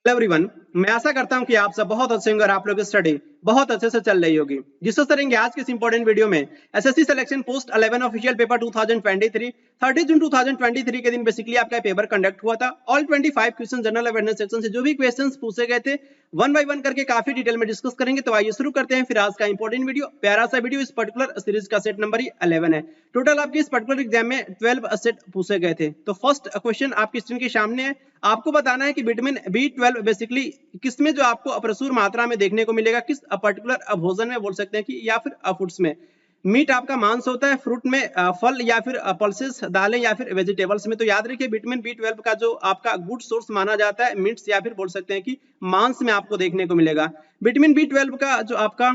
Hello everyone, मैं आशा करता हूं कि आप सब बहुत अच्छे होंगे और आप लोग की स्टडी बहुत अच्छे से चल रही होगी। डिस्कस करेंगे आज के इस इंपॉर्टेंट वीडियो में SSC selection post 11 official paper 2023 30 जून 2023 के दिन बेसिकली आपका पेपर कंडक्ट हुआ था। All 25 question general awareness section से जो भी क्वेश्चंस पूछे गए थे वन बाय वन करके काफी डिटेल में डिस्कस करेंगे। तो आइए शुरू करते हैं फिर आज का इंपॉर्टेंट वीडियो। प्यारा सा वीडियो, इस पर्टिकुलर सीरीज का सेट नंबर 11 है। टोटल आपके इस पर्टिकुलर एग्जाम में 12 सेट पूछे गए थे। तो फर्स्ट क्वेश्चन आपकी स्क्रीन के सामने है। आपको बताना है कि विटामिन B12 बेसिकली किसमें जो आपको प्रचुर मात्रा में देखने को मिलेगा, किस पर्टिकुलर भोजन में बोल सकते हैं कि या फिर फूड्स में। मीट आपका मांस होता है, फ्रूट में फल या फिर पल्सेस, दालें या फिर वेजिटेबल्स में। तो याद रखिए विटामिन B12 का जो आपका गुड सोर्स माना जाता है मीट्स या फिर बोल सकते हैं कि मांस में आपको देखने को मिलेगा। विटामिन B12 का जो आपका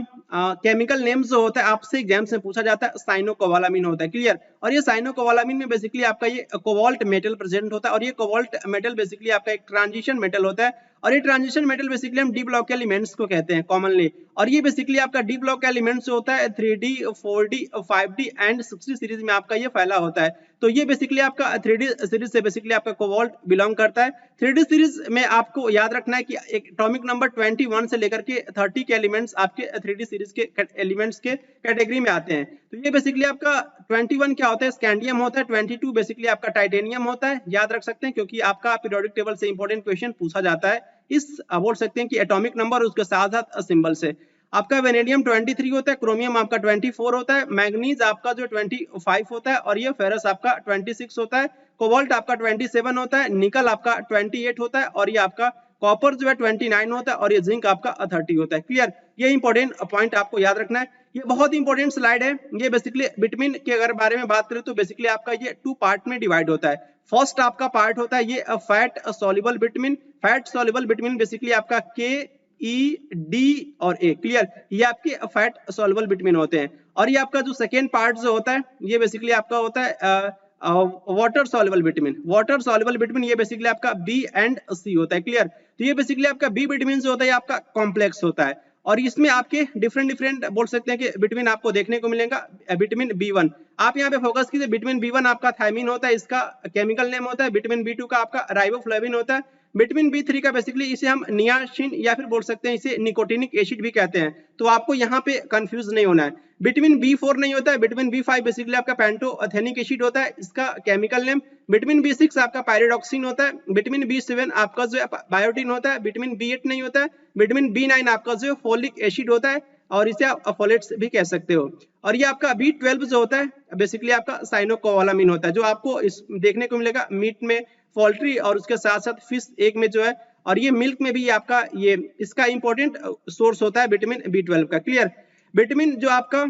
केमिकल नेम जो होता है आपसे एग्जाम्स में पूछा जाता है, साइनोकोबालामिन होता है। क्लियर। और ये साइनोकोबालामिन में बेसिकली आपका ये कोबाल्ट मेटल प्रेजेंट होता है और ये कोबाल्ट मेटल बेसिकली आपका एक ट्रांजिशन मेटल होता है। और ये ट्रांजिशन मेटल बेसिकली हम डी ब्लॉक एलिमेंट्स को कहते हैं कॉमनली। और ये बेसिकली आपका डी ब्लॉक एलिमेंट्स होता है 3D 4D 5D and 6D series में आपका ये फैला होता है। तो ये बेसिकली आपका 3D सीरीज से बेसिकली आपका कोबाल्ट बिलोंग करता है। 3D सीरीज में आपको याद रखना है कि एटॉमिक नंबर 21 से लेकर के 30 के एलिमेंट्स आपके 3D सीरीज के एलिमेंट्स के कैटेगरी में आते हैं। तो ये बेसिकली आपका 21 क्या होता है, स्कैंडियम होता है। 22 बेसिकली आपका टाइटेनियम होता है, याद रख सकते हैं क्योंकि आपका पीरियोडिक टेबल से इंपॉर्टेंट क्वेश्चन पूछा जाता है इस बोल सकते हैं कि एटॉमिक नंबर उसके साथ साथ सिंबल से। आपका वेनेडियम 23 होता है, क्रोमियम आपका 24 होता है, मैग्नीज आपका जो 25 होता है और ये फेरस आपका 26 होता है, कोबाल्ट आपका 27 होता है, निकल आपका 28 होता है और ये आपका कॉपर जो है 29 होता है और ये जिंक आपका 30 होता है। क्लियर। ये इंपॉर्टेंट पॉइंट आपको याद रखना है। ये बहुत इंपॉर्टेंट स्लाइड है। ये बेसिकली विटामिन के अगर बारे में बात करें तो बेसिकली आपका ये 2 पार्ट में डिवाइड होता है। फर्स्ट आपका पार्ट होता है ये fat soluble vitamin. Fat soluble vitamin basically आपका K, E, D और A। क्लियर। ये आपके फैट सॉल्युबल विटामिन होते हैं। और ये आपका जो सेकेंड पार्ट जो होता है ये बेसिकली आपका होता है water soluble vitamin. Water soluble vitamin ये बेसिकली आपका B एंड C होता है। क्लियर। तो ये बेसिकली आपका B विटामिन जो होता है ये आपका कॉम्प्लेक्स होता है और इसमें आपके डिफरेंट बोल सकते हैं कि विटामिन आपको देखने को मिलेगा। विटामिन B1 आप यहाँ पे फोकस कीजिए। विटामिन B1 आपका थायमिन होता है, इसका केमिकल नेम होता है। विटामिन B2 का आपका राइबोफ्लेविन होता है। विटामिन B3 का बेसिकली इसे हम नियासिन या फिर बोल सकते हैं इसे निकोटिनिक एसिड भी कहते हैं। तो आपको यहाँ पे कंफ्यूज नहीं होना है। विटामिन B4 नहीं होता है। विटामिन B5 बेसिकली आपका पेंटोथेनिक एसिड होता है, इसका केमिकल नेम। विटामिन B6 आपका पायरिडॉक्सिन होता है। विटामिन B7 आपका जो है बायोटिन होता है। विटामिन B8 नहीं होता है। विटामिन B9 आपका जो है फोलिक एसिड होता है और इसे आप फोलेट्स भी कह सकते हो। और ये आपका B12 जो होता है बेसिकली आपका साइनोकोबालामिन होता है जो आपको इस देखने को मिलेगा मीट में, पोल्ट्री और उसके साथ साथ फिश एग में जो है, और ये मिल्क में भी आपका ये इसका इंपॉर्टेंट सोर्स होता है विटामिन B12 का। क्लियर। विटामिन जो आपका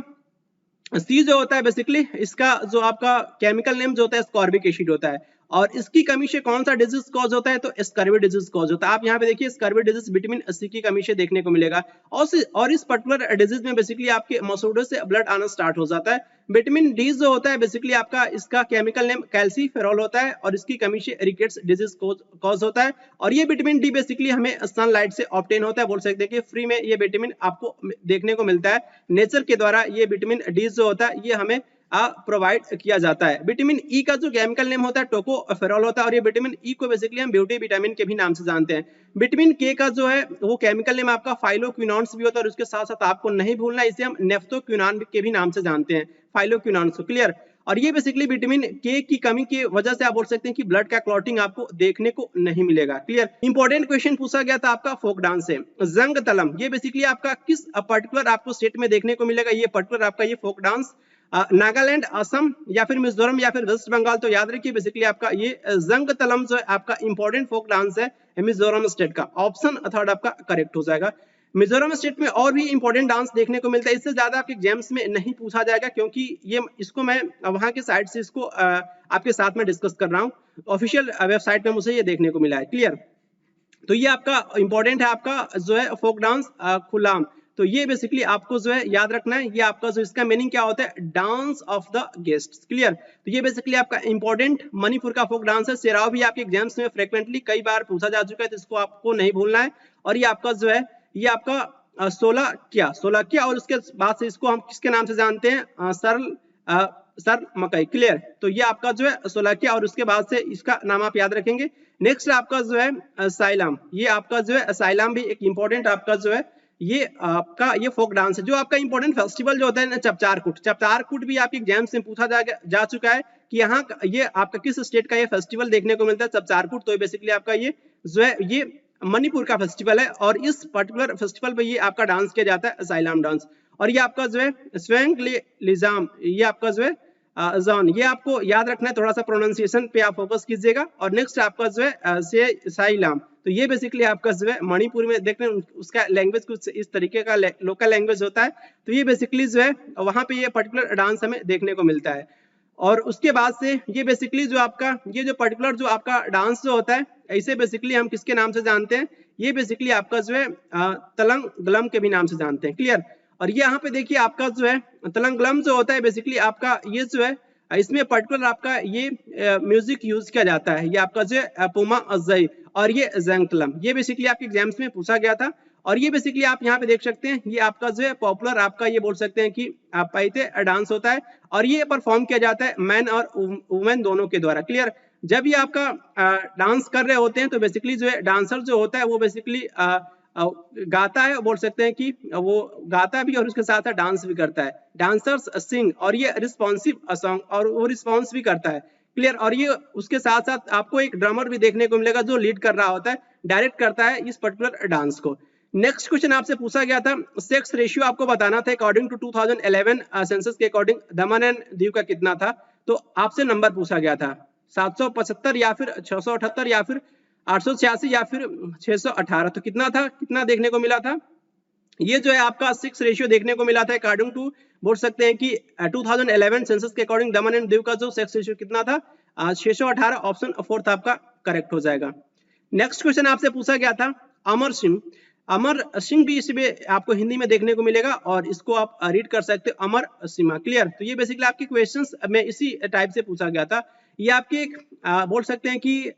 C जो होता है बेसिकली इसका जो आपका केमिकल नेम जो होता है स्कॉर्बिक एसिड होता है और इसकी कमी से कौन सा डिजीज कॉज होता है तो स्कर्वी डिजीज कॉज होता है। आप यहाँ पे देखिए स्कर्वी डिजीज विटामिन C की कमी से देखने को मिलेगा और इस पर्टिकुलर डिजीज में बेसिकली आपके मसूड़ों से ब्लड आना स्टार्ट हो जाता है। विटामिन D जो होता है बेसिकली आपका इसका केमिकल नेम कैल्सीफेरॉल होता है और इसकी कमी से रिकेट्स डिजीज कॉज होता है। और ये विटामिन D बेसिकली हमें सनलाइट से ऑब्टेन होता है, बोल सकते हैं कि फ्री में ये विटामिन आपको देखने को मिलता है नेचर के द्वारा। ये विटामिन D जो होता है ये हमें प्रोवाइड किया जाता है। विटामिन E का जो केमिकल नेम होता है टोकोफेरॉल होता है और ये विटामिन E को बेसिकली हम ब्यूटी विटामिन के भी नाम से जानते हैं। विटामिन K का जो है वो केमिकल नेम आपका फाइलोक्विनॉन्स भी होता है और उसके साथ साथ आपको नहीं भूलना इसे हम नेफ्थोक्विनान के भी नाम से जानते हैं, फाइलोक्विनॉन्स को। क्लियर। और ये बेसिकली विटामिन K की कमी की वजह से आप बोल सकते हैं कि ब्लड का क्लॉटिंग आपको देखने को नहीं मिलेगा। क्लियर। इंपॉर्टेंट क्वेश्चन पूछा गया था आपका फोक डांस से। जंग तलम ये बेसिकली आपका किस पर्टिकुलर आपको स्टेट में देखने को मिलेगा, ये पर्टिकुलर आपका ये फोक डांस नागालैंड, असम या फिर मिजोरम या फिर वेस्ट बंगाल। तो याद रखिए बेसिकली आपका ये जंग तलम जो है आपका इंपॉर्टेंट फोक डांस है मिजोरम स्टेट का। ऑप्शन थर्ड आपका करेक्ट हो जाएगा। मिजोरम स्टेट में और भी इंपॉर्टेंट डांस देखने को मिलता है, इससे ज्यादा आपके एग्जाम्स में नहीं पूछा जाएगा क्योंकि ये इसको मैं वहां के साइड से इसको आपके साथ में डिस्कस कर रहा हूँ। ऑफिशियल वेबसाइट में मुझे ये देखने को मिला है। क्लियर। तो ये आपका इंपॉर्टेंट है आपका जो है फोक डांस खुलाम। तो ये बेसिकली आपको जो है याद रखना है, ये आपका जो इसका मीनिंग क्या होता है dance of the guest. Clear. तो ये बेसिकली आपका इंपॉर्टेंट मणिपुर का फोक डांस है। सेराव भी आपके एग्जाम्स में फ्रिक्वेंटली कई बार पूछा जा चुका है तो इसको आपको नहीं भूलना है। और ये आपका जो है ये आपका सोलह और उसके बाद से इसको हम किसके नाम से जानते हैं सर मकई। क्लियर। तो ये आपका जो है सोलाकिया और उसके बाद से इसका नाम आप याद रखेंगे नेक्स्ट आपका जो है साइलाम, ये आपका जो है साइलाम भी एक इंपॉर्टेंट आपका जो है ये आपका ये फोक डांस है। जो आपका इंपॉर्टेंट फेस्टिवल जो होता है ना चपचारकूट, चपचारकूट भी आपके एग्जाम्स में पूछा जा चुका है कि यहाँ ये आपका किस स्टेट का ये फेस्टिवल देखने को मिलता है चपचारकूट। तो बेसिकली आपका ये जो है ये मणिपुर का फेस्टिवल है और इस पर्टिकुलर फेस्टिवल पे ये आपका डांस किया जाता है साइलाम डांस। और ये आपका जो है स्वयंलिजाम, ये आपका जो है जॉन, ये आपको याद रखना है, थोड़ा सा प्रोनाउंसिएशन पे आप फोकस कीजिएगा। और नेक्स्ट आपका जो है साइलाम, तो ये बेसिकली आपका जो है मणिपुर में देखते हैं उसका लैंग्वेज कुछ इस तरीके का लोकल लैंग्वेज होता है। तो ये बेसिकली जो है वहां पे ये पर्टिकुलर डांस हमें देखने को मिलता है। और उसके बाद से ये बेसिकली जो आपका ये जो पर्टिकुलर जो आपका डांस जो होता है ऐसे बेसिकली हम किसके नाम से जानते हैं, ये बेसिकली आपका जो है तलंगलम के भी नाम से जानते हैं। क्लियर। और ये यहाँ पे देखिए आपका जो है तलंगलम जो होता है बेसिकली आपका ये जो है इसमें पर्टिकुलर आपका ये म्यूजिक यूज किया जाता है, ये आपका जो है पुमा अजय और ये जंगतलम, ये बेसिकली आपके एग्जाम्स में पूछा गया था। और ये बेसिकली आप यहाँ पे देख सकते हैं ये आपका जो है पॉपुलर आपका ये बोल सकते हैं कि पाइते डांस होता है और ये परफॉर्म किया जाता है मैन और वुमेन दोनों के द्वारा। क्लियर। जब ये आपका डांस कर रहे होते हैं तो बेसिकली जो है डांसर जो होता है वो बेसिकली गाता है, बोल सकते हैं कि वो गाता भी और उसके साथ साथ डांस भी करता है। डांसर्स सिंग और ये रिस्पॉन्सिव सॉन्ग और वो रिस्पॉन्स भी करता है। क्लियर। और ये उसके साथ साथ आपको एक ड्रमर भी देखने को मिलेगा जो लीड कर रहा होता है, डायरेक्ट करता है इस पर्टिकुलर डांस को। नेक्स्ट क्वेश्चन आपसे पूछा गया था सेक्स रेशियो आपको बताना था अकॉर्डिंग टू 2011 सेंसस के अकॉर्डिंग दमन एंड दीव का कितना था। तो आपसे नंबर पूछा गया था 775 या फिर 678 या फिर 886 या फिर 618। तो कितना था, कितना देखने को मिला था, ये जो है आपका 6 रेशियो देखने को मिला था अकॉर्डिंग टू बोल सकते हैं कि 2011 सेंसस के अकॉर्डिंग दमन एंड दीव का जो सेक्स रेशियो कितना था 618। ऑप्शन 4 आपका करेक्ट हो जाएगा। नेक्स्ट क्वेश्चन आपसे पूछा गया था अमर सिंह, अमर सिंह भी इसमें आपको हिंदी में देखने को मिलेगा और इसको आप रीड कर सकते हो अमर सिम्हा। क्लियर। तो ये बेसिकली आपके क्वेश्चंस में इसी टाइप से पूछा गया था। ये आपके एक बोल सकते हैं कि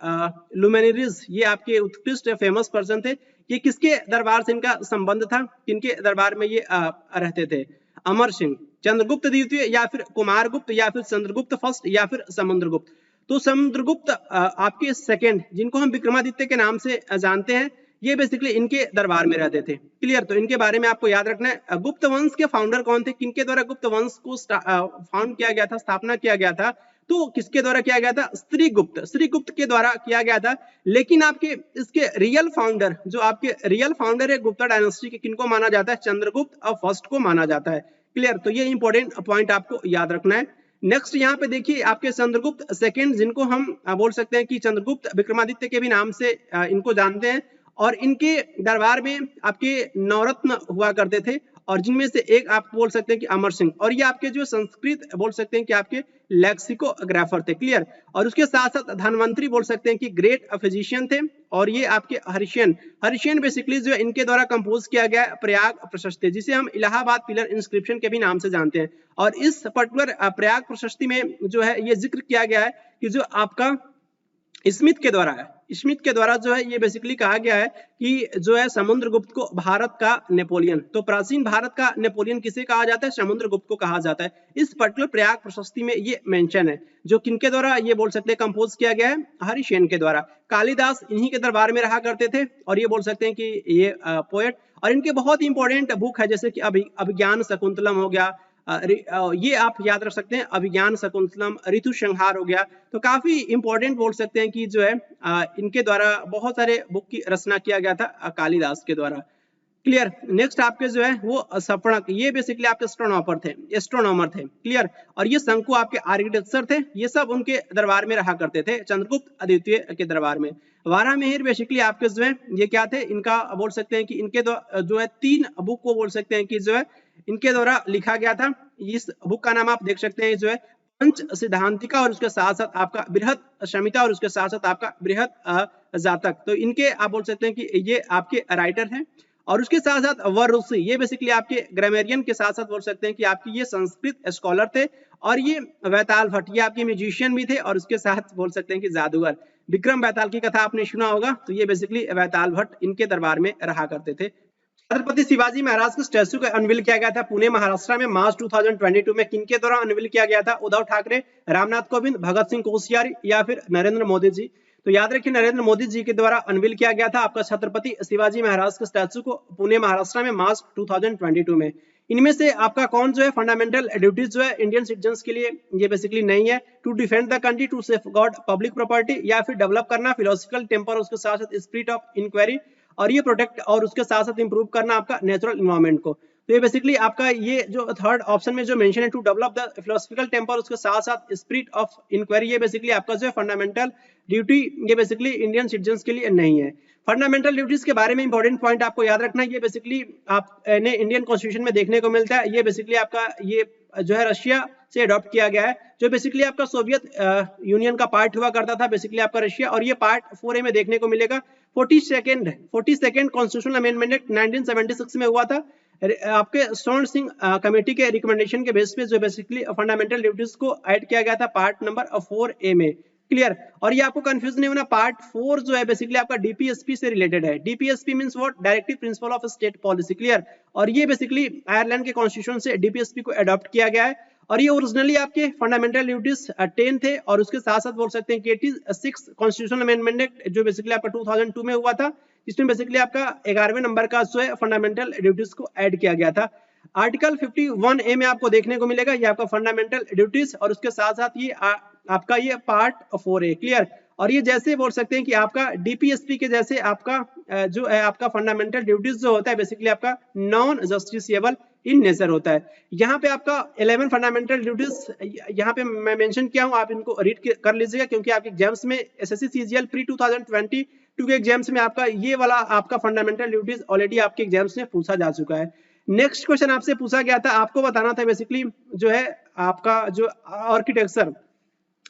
लुमिनरीज, ये आपके उत्कृष्ट फेमस पर्सन थे। ये किसके दरबार से इनका संबंध था, किनके दरबार में ये रहते थे। अमर सिंह चंद्रगुप्त द्वितीय या फिर कुमारगुप्त या फिर चंद्रगुप्त फर्स्ट या फिर समुद्रगुप्त। तो समुद्रगुप्त आपके सेकेंड, जिनको हम विक्रमादित्य के नाम से जानते हैं, ये बेसिकली इनके दरबार में रहते थे। क्लियर। तो इनके बारे में आपको याद रखना है। गुप्त वंश के फाउंडर कौन थे, किनके द्वारा गुप्त वंश को फाउंड किया गया था, स्थापना किया गया था, तो किसके द्वारा किया गया था, श्रीगुप्त के द्वारा किया गया था। लेकिन आपके इसके रियल फाउंडर, जो आपके रियल फाउंडर है गुप्ता डायनेस्टी के, किनको माना जाता है, चंद्रगुप्त और फर्स्ट को माना जाता है। क्लियर। तो ये इंपॉर्टेंट पॉइंट आपको याद रखना है। नेक्स्ट यहाँ पे देखिए आपके चंद्रगुप्त सेकेंड, जिनको हम बोल सकते हैं कि चंद्रगुप्त विक्रमादित्य के भी नाम से इनको जानते हैं। और इनके दरबार में आपके नवरत्न हुआ करते थे और जिनमें से एक आप बोल सकते हैं कि अमर सिंह, और ये आपके जो संस्कृत बोल सकते हैं कि आपके लेक्सिकोग्राफर थे। क्लियर। और उसके साथ साथ धनवंतरी बोल सकते हैं कि ग्रेट फिजिशियन थे। और ये आपके हर्षियन बेसिकली जो इनके द्वारा कंपोज किया गया प्रयाग प्रशस्ति, जिसे हम इलाहाबाद पिलर इंस्क्रिप्शन के भी नाम से जानते हैं। और इस पर्टिकुलर प्रयाग प्रशस्ति में जो है ये जिक्र किया गया है कि जो आपका स्मिथ के द्वारा है, स्मिथ के द्वारा जो है ये बेसिकली कहा गया है कि जो है समुद्रगुप्त को भारत का नेपोलियन, तो प्राचीन भारत का नेपोलियन किसे कहा जाता है, समुद्रगुप्त को कहा जाता है। इस पर्टिकुलर प्रयाग प्रशस्ति में ये मेंशन है, जो किनके द्वारा ये बोल सकते हैं कंपोज किया गया है, हरिसेन के द्वारा। कालिदास इन्हीं के दरबार में रहा करते थे और ये बोल सकते हैं कि ये पोएट, और इनके बहुत इंपॉर्टेंट बुक है जैसे कि अभिज्ञान शकुंतलम हो गया, ये आप याद रख सकते हैं, अभिज्ञान शकुंतलम, ऋतु संहार हो गया। तो काफी इंपॉर्टेंट बोल सकते हैं कि जो है इनके द्वारा बहुत सारे बुक की रचना किया गया था कालिदास के द्वारा। क्लियर। नेक्स्ट आपके जो है वो सपणक, ये बेसिकली आपके एस्ट्रोनॉमर थे। क्लियर। और ये शंकु आपके आर्किटेक्चर थे, ये सब उनके दरबार में रहा करते थे, चंद्रगुप्त अद्वितीय के दरबार में। वारामिहिर बेसिकली आपके जो है ये क्या थे, इनका बोल सकते हैं कि इनके जो है 3 बुक को बोल सकते हैं कि जो है इनके द्वारा लिखा गया था। इस बुक का नाम आप देख सकते हैं जो है पंच सिद्धांतिका, और उसके साथ साथ आपका बृहत संहिता, और उसके साथ साथ आपका बृहत जातक। तो इनके आप बोल सकते हैं कि ये आपके राइटर हैं। और उसके साथ साथ वरुषि, ये बेसिकली आपके ग्रामेरियन के साथ साथ बोल सकते हैं कि आपकी ये संस्कृत स्कॉलर थे। और ये वैताल भट्ट, ये आपके म्यूजिशियन भी थे, और उसके साथ बोल सकते हैं कि जादूगर। विक्रम वैताल की कथा आपने सुना होगा, तो ये बेसिकली वैताल भट्ट इनके दरबार में रहा करते थे। छत्रपति शिवाजी महाराज के स्टैचू का अनवील किया गया था पुणे महाराष्ट्र में मार्च 2022 में, किनके द्वारा अनवील किया गया था, उद्धव ठाकरे, रामनाथ कोविंद, भगत सिंह कोश्यारी या फिर नरेंद्र मोदी जी। तो याद रखिए नरेंद्र मोदी जी के द्वारा अनवील किया गया था आपका छत्रपति शिवाजी महाराज के स्टैचू को पुणे महाराष्ट्र में मार्च 2022 में। इनमें से आपका कौन जो है फंडामेंटल ड्यूटीज जो है इंडियन सिटीजन्स के लिए ये बेसिकली नहीं है, to defend the country, to safeguard public property, या फिर डेवलप करना फिलोसफिकल टेम्पर, उसके साथ साथ स्पिरिट ऑफ इंक्वायरी, और ये प्रोटेक्ट और उसके साथ साथ इंप्रूव करना आपका नेचुरल इन्वायरमेंट को। तो ये बेसिकली आपका ये जो थर्ड ऑप्शन में जो मेंशन है to develop the philosophical temper, उसके साथ साथ स्पिरिट ऑफ इंक्वायरी, ये बेसिकली आपका जो है फंडामेंटल ड्यूटी ये बेसिकली इंडियन सिटीजन्स के लिए नहीं है। फंडामेंटल ड्यूटीज के बारे में इंपॉर्टेंट पॉइंट आपको याद रखना है, ये बेसिकली आपने इंडियन कॉन्स्टिट्यूशन में देखने को मिलता है। ये बेसिकली आपका ये जो है रशिया से अडॉप्ट किया गया है, जो बेसिकली आपका सोवियत यूनियन का पार्ट हुआ करता था बेसिकली आपका रशिया, और ये पार्ट 4A में देखने को मिलेगा। 42nd कॉन्स्टिट्यूशनल अमेंडमेंट 1976 में हुआ था आपके स्वर्ण सिंह कमेटी के रिकमेंडेशन के बेस पे, जो बेसिकली फंडामेंटल ड्यूटीज को ऐड किया गया था पार्ट नंबर 4A में। क्लियर, और ये आपको कंफ्यूज नहीं होना, पार्ट 4 जो है बेसिकली आपका डीपीएसपी से रिलेटेड है। DPSP means what, directive principle of state policy. Clear, और ये बेसिकली आयरलैंड के कॉन्स्टिट्यूशन से डीपीएसपी को अडॉप्ट किया गया है, और ये ओरिजिनली आपके फंडामेंटल ड्यूटीज 10 थे, और उसके साथ साथ बोल सकते हैं कि 86 कॉन्स्टिट्यूशनल अमेंडमेंट जो बेसिकली आपका 2002 में हुआ था, इसमें बेसिकली आपका 11वें नंबर का जो है फंडामेंटल ड्यूटीज को ऐड किया गया था। आर्टिकल 51A में आपको देखने को मिलेगा ये आपका फंडामेंटल ड्यूटीज, और उसके साथ साथ ये आपका ये पार्ट 4A। क्लियर, और ये जैसे बोल सकते हैं कि आपका डीपीएसपी के जैसे आपका जो है आपका फंडामेंटल ड्यूटीज जो होता है बेसिकली आपका नॉन जस्टिसेबल इन नेचर होता है। यहाँ पे आपका 11 फंडामेंटल ड्यूटीज यहाँ पे मैं मेंशन किया हूँ, आप इनको रीड कर लीजिएगा, क्योंकि आपके एग्जाम्स में एसएससी सीजीएल प्री 2022 के एग्जाम्स में आपका ये वाला आपका फंडामेंटल ड्यूटीज ऑलरेडी आपके एग्जाम्स में पूछा जा चुका है। नेक्स्ट क्वेश्चन आपसे पूछा गया था, आपको बताना था बेसिकली जो है आपका जो आर्किटेक्चर,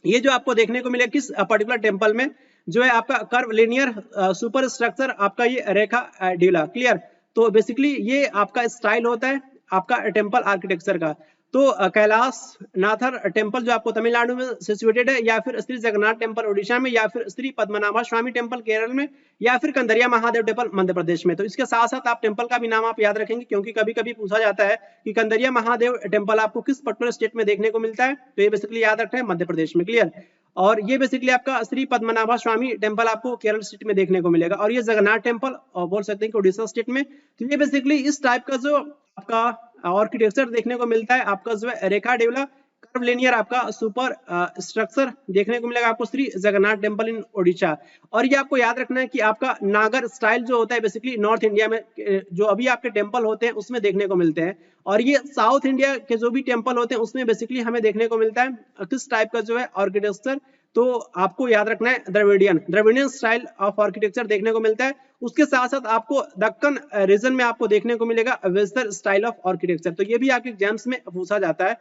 ये जो आपको देखने को मिले किस पर्टिकुलर टेम्पल में जो है आपका कर्व लिनियर सुपर स्ट्रक्चर आपका ये रेखा ड्यूला। क्लियर, तो बेसिकली ये आपका स्टाइल होता है आपका टेम्पल आर्किटेक्चर का। तो कैलाश नाथर टेम्पल जो आपको तमिलनाडु में सिचुएटेड है, या फिर श्री जगन्नाथ टेम्पल उड़ीसा में, या फिर श्री पद्मनाभ स्वामी टेम्पल केरल में, या फिर कंदरिया महादेव टेम्पल मध्य प्रदेश में। तो इसके साथ साथ आप टेम्पल का भी नाम आप याद रखेंगे, क्योंकि कभी कभी पूछा जाता है कि कंदरिया महादेव टेम्पल आपको किस पर्टिकुलर स्टेट में देखने को मिलता है, तो ये बेसिकली याद रखना है मध्य प्रदेश में। क्लियर, और ये बेसिकली आपका श्री पद्मनाभ स्वामी टेम्पल आपको केरल स्टेट में देखने को मिलेगा, और ये जगन्नाथ टेम्पल बोल सकते हैं कि उड़ीसा स्टेट में। तो ये बेसिकली इस टाइप का जो आपका आर्किटेक्चर देखने को मिलता है आपका जो है रेखा ड्यूला कर्व लिनियर आपका सुपर स्ट्रक्चर देखने को मिलेगा आपको श्री जगन्नाथ टेम्पल इन ओडिशा। और ये आपको याद रखना है कि आपका नागर स्टाइल जो होता है बेसिकली नॉर्थ इंडिया में जो अभी आपके टेम्पल होते हैं उसमें देखने को मिलते हैं, और ये साउथ इंडिया के जो भी टेम्पल होते हैं उसमें बेसिकली हमें देखने को मिलता है किस टाइप का जो है आर्किटेक्चर। तो आपको याद रखना है द्रविडियन स्टाइल ऑफ आर्किटेक्चर देखने को मिलता है। उसके साथ साथ आपको दक्कन रीजन में आपको देखने को मिलेगा वेस्टर्न स्टाइल ऑफ आर्किटेक्चर। तो ये भी आपके एग्जाम्स में पूछा जाता है।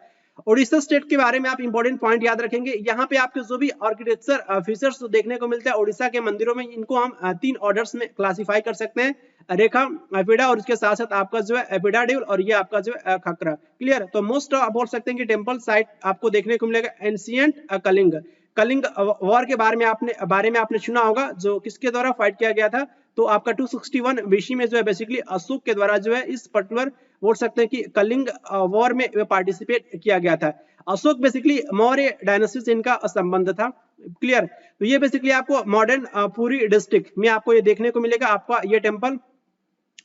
उड़ीसा स्टेट के बारे में आप इंपॉर्टेंट पॉइंट याद रखेंगे, यहाँ पे आपके जो भी आर्किटेक्चर फीचर्स देखने को मिलता है उड़ीसा के मंदिरों में, इनको हम 3 ऑर्डर्स में क्लासिफाई कर सकते हैं, रेखा, एपिडा, और उसके साथ साथ आपका जो है एपिडाड्यूल, और ये आपका जो है खकरा। क्लियर, तो मोस्ट बोल सकते हैं कि टेम्पल साइट आपको देखने को मिलेगा एंशिएंट कलिंग वॉर के बारे में आपने सुना होगा, जो किसके द्वारा फाइट किया गया था, तो आपका 261 बीसी में जो है बेसिकली अशोक के द्वारा जो है इस पर्टिकुलर बोल सकते हैं कि कलिंग वॉर में पार्टिसिपेट किया गया था। अशोक बेसिकली मौर्य डायनेस्टी से इनका संबंध था। क्लियर, तो ये बेसिकली आपको मॉडर्न पुरी डिस्ट्रिक्ट में आपको ये देखने को मिलेगा आपका ये टेम्पल।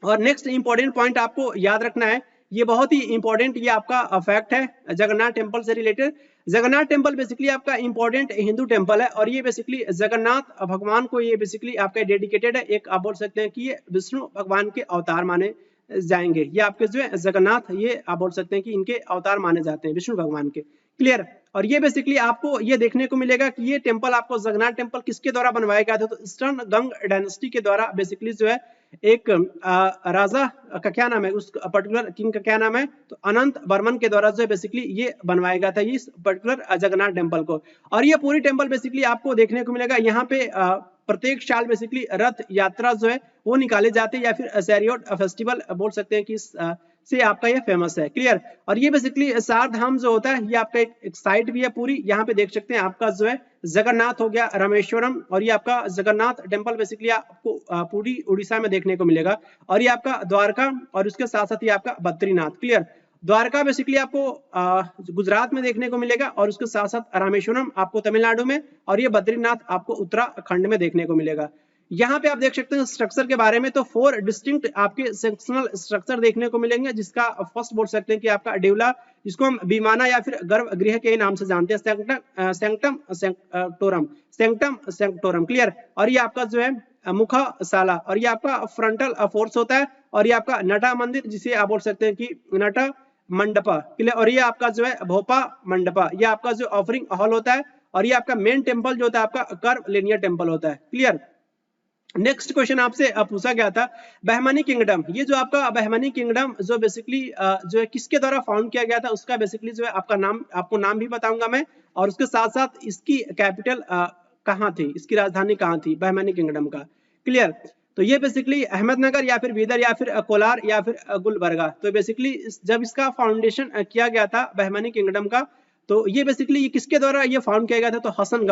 और नेक्स्ट इंपॉर्टेंट पॉइंट आपको याद रखना है, ये बहुत ही इंपॉर्टेंट ये आपका फैक्ट है जगन्नाथ टेम्पल से रिलेटेड। जगन्नाथ टेम्पल बेसिकली आपका इंपॉर्टेंट हिंदू टेम्पल है, और ये बेसिकली जगन्नाथ भगवान को ये बेसिकली आपका डेडिकेटेड है। एक आप बोल सकते हैं कि ये विष्णु भगवान के अवतार माने जाएंगे। ये आपके जो है जगन्नाथ, ये आप बोल सकते हैं कि इनके अवतार माने जाते हैं विष्णु भगवान के। क्लियर, और ये बेसिकली आपको ये देखने को मिलेगा कि ये टेम्पल आपको जगन्नाथ टेम्पल किसके द्वारा बनवाया गया था, तो ईस्टर्न गंग डायनेस्टी के द्वारा बेसिकली जो है एक राजा का क्या नाम है, उस पर्टिकुलर किंग का क्या नाम है, तो अनंत बर्मन के द्वारा जो है बेसिकली ये बनवाया गया था इस पर्टिकुलर जगन्नाथ टेम्पल को। और ये पूरी टेम्पल बेसिकली आपको देखने को मिलेगा यहाँ पे प्रत्येक साल बेसिकली रथ यात्रा जो है वो निकाले जाते हैं, या फिर चैरियट फेस्टिवल बोल सकते हैं कि से आपका ये फेमस है। क्लियर, और ये बेसिकली 4 धाम जो होता है ये आपका एक साइट भी है पूरी, यहाँ पे देख सकते हैं आपका जो है जगन्नाथ हो गया, रामेश्वरम, और ये आपका जगन्नाथ टेम्पल बेसिकली आपको पूरी उड़ीसा में देखने को मिलेगा, और ये आपका द्वारका, और उसके साथ साथ ये आपका बद्रीनाथ। क्लियर, द्वारका बेसिकली आपको गुजरात में देखने को मिलेगा और उसके साथ साथ रामेश्वरम आपको तमिलनाडु में, और ये बद्रीनाथ आपको उत्तराखंड में देखने को मिलेगा। यहाँ पे आप देख सकते हैं स्ट्रक्चर के बारे में, तो 4 डिस्टिंक्ट आपके सेक्शनल स्ट्रक्चर देखने को मिलेंगे, जिसका फर्स्ट बोल सकते हैं कि आपका डेवला, जिसको हम विमाना या फिर गर्भगृह के नाम से जानते हैं, सेंक्टम सेंक्टोरम, क्लियर। और ये आपका जो है मुखशाला, और ये आपका फ्रंटल फोर्स होता है, और ये आपका नटा मंदिर, जिसे आप बोल सकते हैं कि नटा मंडपा, क्लियर। और ये आपका जो है भोपा मंडपा, ये आपका जो ऑफरिंग हॉल होता है, और ये आपका मेन टेम्पल जो होता है आपका कर्व लिनियर टेम्पल होता है, क्लियर। नेक्स्ट क्वेश्चन आपसे पूछा गया था बहमनी किंगडम, ये जो आपका बहमनी किंगडम जो बेसिकली जो है किसके द्वारा फाउंड किया गया था, उसका बेसिकली जो है आपको नाम भी बताऊंगा मैं, और उसके साथ साथ इसकी कैपिटल कहाँ थी, इसकी राजधानी कहाँ थी बहमनी किंगडम का, क्लियर। तो ये बेसिकली अहमदनगर या फिर बीदर या फिर कोलार या फिर गुलबर्गा। तो बेसिकली जब इसका फाउंडेशन किया गया था बहमनी किंगडम का, तो ये बेसिकली ये किसके द्वारा ये फाउंड किया गया था, तो हसन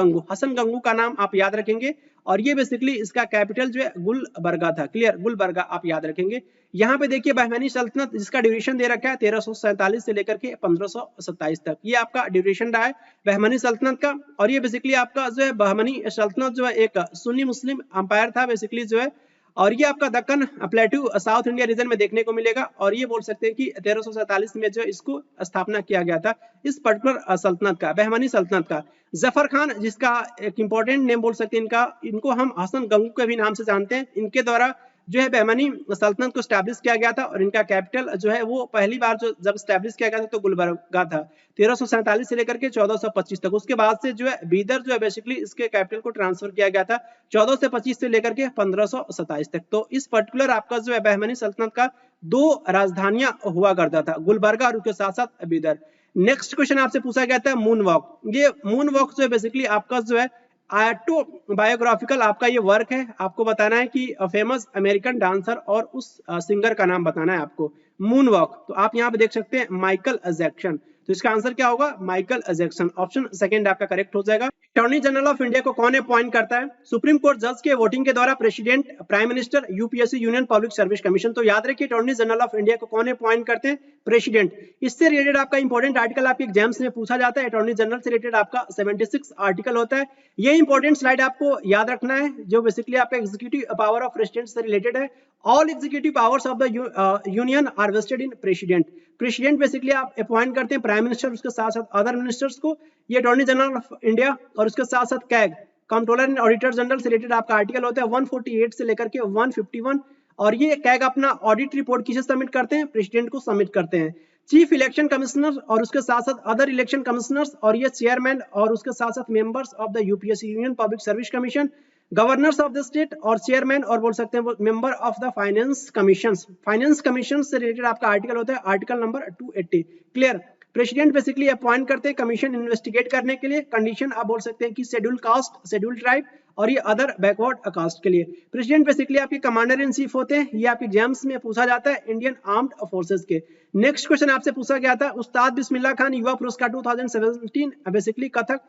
गंगू का नाम आप याद रखेंगे, और ये बेसिकली इसका कैपिटल जो है गुलबर्गा था, क्लियर, गुलबर्गा आप याद रखेंगे। यहाँ पे देखिए बहमनी सल्तनत, जिसका ड्यूरेशन दे रखा है 1347 से लेकर के 1527 तक, ये आपका ड्यूरेशन रहा है बहमनी सल्तनत का। और ये बेसिकली आपका जो है बहमनी सल्तनत जो है एक सुन्नी मुस्लिम अंपायर था बेसिकली जो है, और ये आपका Deccan plateau south India region में देखने को मिलेगा, और ये बोल सकते हैं कि 1347 में जो इसको स्थापना किया गया था इस पर्टिकुलर सल्तनत का, बहमनी सल्तनत का। जफर खान, जिसका एक इंपॉर्टेंट नेम बोल सकते हैं इनको हम हसन गंगू के भी नाम से जानते हैं, इनके द्वारा जो है बहमनी सल्तनत को स्टैब्लिश किया गया था, और इनका कैपिटल जो है वो पहली बार जो जब स्टैब्लिश किया गया था तो गुलबर्गा था 1347 से लेकर के 1425 तक। उसके बाद से जो है बीदर जो है बेसिकली इसके कैपिटल को ट्रांसफर किया गया था 1425 से लेकर के 1527 तक। तो इस पर्टिकुलर आपका जो है बहमनी सल्तनत का 2 राजधानियां हुआ करता था, गुलबर्गा और उसके साथ साथ बीदर। नेक्स्ट क्वेश्चन आपसे पूछा गया था मून वॉक, ये मून वॉक जो है बेसिकली आपका जो है ऑटोबायोग्राफिकल आपका ये वर्क है, आपको बताना है कि फेमस अमेरिकन डांसर और उस सिंगर का नाम बताना है आपको। मून वॉक, तो आप यहाँ पे देख सकते हैं माइकल जैक्सन, तो इसका आंसर क्या होगा माइकल जैक्सन, ऑप्शन सेकंड आपका करेक्ट हो जाएगा। अटॉर्नी जनरल ऑफ इंडिया को कौन अपॉइंट करता है, सुप्रीम कोर्ट जज के वोटिंग के द्वारा president, prime minister, UPSC union public service commission. तो याद रखिए अटॉर्नी जनरल ऑफ इंडिया को कौन अपॉइंट करते हैं, प्रेसिडेंट। इससे रिलेटेड आपका इंपॉर्टेंट आर्टिकल आपके एग्जाम्स में पूछा जाता है, अटॉर्नी जनरल से रिलेटेड आपका 76 आर्टिकल होता है। ये इंपॉर्टेंट स्लाइड आपको याद रखना है, जो बेसिकली आपका एग्जीक्यूटिव पावर ऑफ प्रेसिडेंट से रिलेटेड है। All executive powers of the union are vested in president. President basically आप अपॉइंट करते हैं प्राइम मिनिस्टर, उसके साथ साथ अदर मिनिस्टर्स को, ये अटॉर्नी जनरल ऑफ इंडिया, और उसके साथ साथ CAG controller and auditor general से रिलेटेड आपका आर्टिकल होता है 148 से लेकर के 151, और ये कैग अपना ऑडिट रिपोर्ट किसे सबमिट करते हैं, प्रेसिडेंट को सबमिट करते हैं। चीफ इलेक्शन कमिश्नर और उसके साथ साथ अदर इलेक्शन कमिश्नर्स, और ये चेयरमैन और उसके साथ साथ members of the UPSC union public service commission, governors of the state और चेयरमैन और बोल सकते हैं member of the finance commission. Finance commission से रिलेटेड आपका आर्टिकल होता है article number 280, clear. President basically appoint करते हैं कमीशन इन्वेस्टिगेट करने के लिए, कंडीशन आप बोल सकते हैं कि शेड्यूल कास्ट, शेड्यूल ट्राइब और ये अदर बैकवर्ड कास्ट के लिए। प्रेसिडेंट बेसिकली आपके कमांडर इन चीफ होते हैं, ये आपके एग्जाम्स में पूछा जाता है इंडियन आर्म्ड फोर्सेस के। नेक्स्ट क्वेश्चन आपसे पूछा गया था उस्ताद बिस्मिल्लाह खान युवा पुरस्कार 2017, बेसिकली कथक,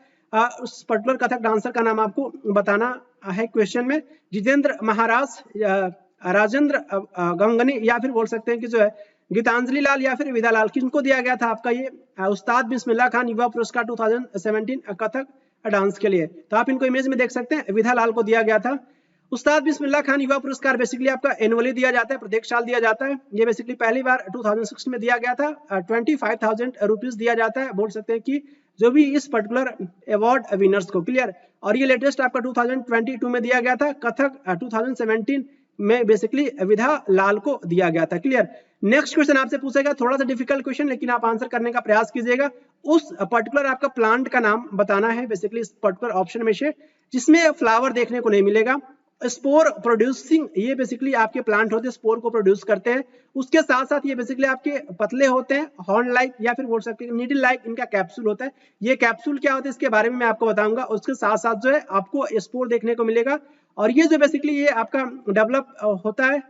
उस पर्टिकुलर कथक डांसर का नाम आपको बताना है क्वेश्चन में। जितेंद्र महाराज, राजेंद्र गंगनी, या फिर बोल सकते हैं कि जो है गीतांजलि लाल या फिर विदा लाल, किनको दिया गया था आपका ये उस्ताद बिस्मिल्लाह खान युवा पुरस्कार 2017 कथक डांस के लिए। तो आप इनको इमेज में देख सकते हैं, विधा लाल को दिया गया था। उस्ताद बिस्मिल्लाह खान युवा पुरस्कार बेसिकली आपका एनुअली दिया जाता है, प्रत्येक साल दिया जाता है। ये बेसिकली पहली बार 2006 में दिया गया था, 25,000 रुपीज दिया जाता है, बोल सकते हैं कि जो भी इस पर्टिकुलर अवार्ड विनर्स को, क्लियर। और ये लेटेस्ट आपका 2022 में दिया गया था, कथक 2017 में बेसिकली विधा लाल को दिया गया था, क्लियर। नेक्स्ट क्वेश्चन आपसे पूछेगा थोड़ा सा डिफिकल्ट क्वेश्चन, लेकिन आप आंसर करने का प्रयास कीजिएगा। उस पर्टिकुलर आपका प्लांट का नाम बताना है बेसिकली इस पर्टिकुलर ऑप्शन में से, जिसमें फ्लावर देखने को नहीं मिलेगा। स्पोर प्रोड्यूसिंग, ये बेसिकली आपके प्लांट होते हैं, स्पोर को प्रोड्यूस करते हैं। उसके साथ साथ ये बेसिकली आपके पतले होते हैं, हॉर्न लाइक या फिर बोल सकते हैं नीडल लाइक, इनका कैप्सूल होता है। ये कैप्सूल क्या होता है इसके बारे में मैं आपको बताऊंगा। उसके साथ साथ जो है आपको स्पोर देखने को मिलेगा, और ये जो बेसिकली ये आपका डेवलप होता है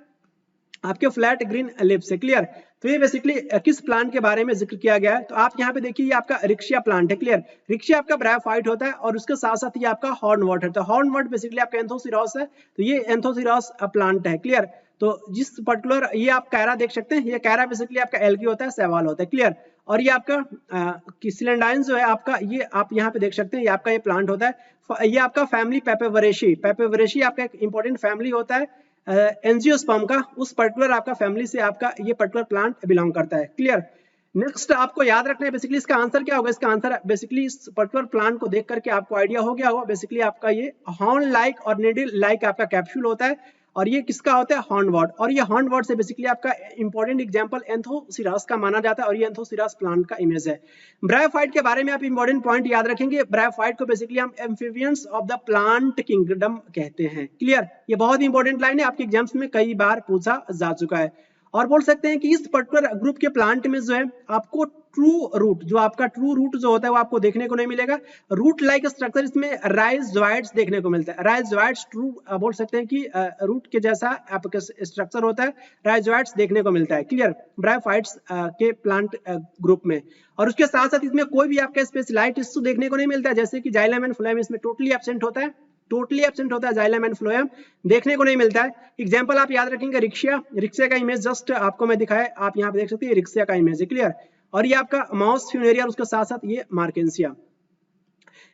आपके फ्लैट ग्रीन लिप्स है। क्लियर। तो ये बेसिकली किस प्लांट के बारे में जिक्र किया गया है, तो आप यहाँ पे देखिए ये आपका रिक्शिया प्लांट है। क्लियर। रिक्शिया आपका ब्रायोफाइट होता है और उसके साथ साथ ये आपका हॉर्नवॉर्ट है। तो हॉर्नवॉर्ट बेसिकली आपका एंथोसिरॉस है, तो ये एंथोसिरॉस प्लांट है। क्लियर। तो जिस पर्टिकुलर ये आप कैरा देख सकते हैं, ये कैरा बेसिकली आपका एल्गी होता है, सवाल होता है। क्लियर। और ये आपका सिलेंडाइन जो है आपका, ये आप यहाँ पे देख सकते हैं, ये आपका ये प्लांट होता है। ये आपका फैमिली पेपेवरेशी, पेपेवरेशी आपका एक इंपॉर्टेंट फैमिली होता है एंजियोस्पर्म का, उस पर्टिकुलर आपका फैमिली से आपका ये पर्टिकुलर प्लांट बिलोंग करता है। क्लियर। नेक्स्ट आपको याद रखना है बेसिकली इसका आंसर क्या होगा। इसका आंसर बेसिकली इस पर्टिकुलर प्लांट को देख करके आपको आइडिया हो गया होगा। बेसिकली आपका ये हॉर्न लाइक और नीडल लाइक आपका कैप्सूल होता है, और ये किसका होता है, हॉर्नवॉर्ट। और ये हॉर्नवॉर्ट से बेसिकली आपका इंपॉर्टेंट एग्जांपल एंथोसिरास का माना जाता है, और ये एंथोसिरास प्लांट का इमेज है। ब्रायोफाइट के बारे में आप इंपॉर्टेंट पॉइंट याद रखेंगे। ब्रायोफाइट को बेसिकली हम amphibians of the plant kingdom कहते हैं। क्लियर। ये बहुत इंपॉर्टेंट लाइन है, आपके एग्जाम्स में कई बार पूछा जा चुका है। और बोल सकते हैं कि इस पर्टिकुलर ग्रुप के प्लांट में जो है आपको ट्रू रूट, जो आपका ट्रू रूट जो होता है वो आपको देखने को नहीं मिलेगा। रूट लाइक स्ट्रक्चर इसमें राइजोइड्स देखने को मिलता है। राइजोइड्स ट्रू बोल सकते हैं कि रूट के जैसा आपका स्ट्रक्चर होता है, राइजोइड्स देखने को मिलता है। क्लियर। ब्रायोफाइट्स के प्लांट ग्रुप में। और उसके साथ साथ इसमें कोई भी आपका स्पेशलाइज्ड टिश्यू देखने को नहीं मिलता है, जैसे कि जाइलम एंड फ्लोएम इसमें टोटली एब्सेंट होता है, टोटली एब्सेंट होता है, जाइलम एंड फ्लोएम देखने को नहीं मिलता है। एग्जांपल आप याद रखेंगे रिक्शिया, रिक्शिया का इमेज जस्ट आपको मैं दिखाया, आप यहाँ पे देख सकते हैं रिक्शिया का इमेज है। क्लियर। और ये आपका माउस फ्यूनेरिया और उसके साथ साथ ये मार्केंसिया।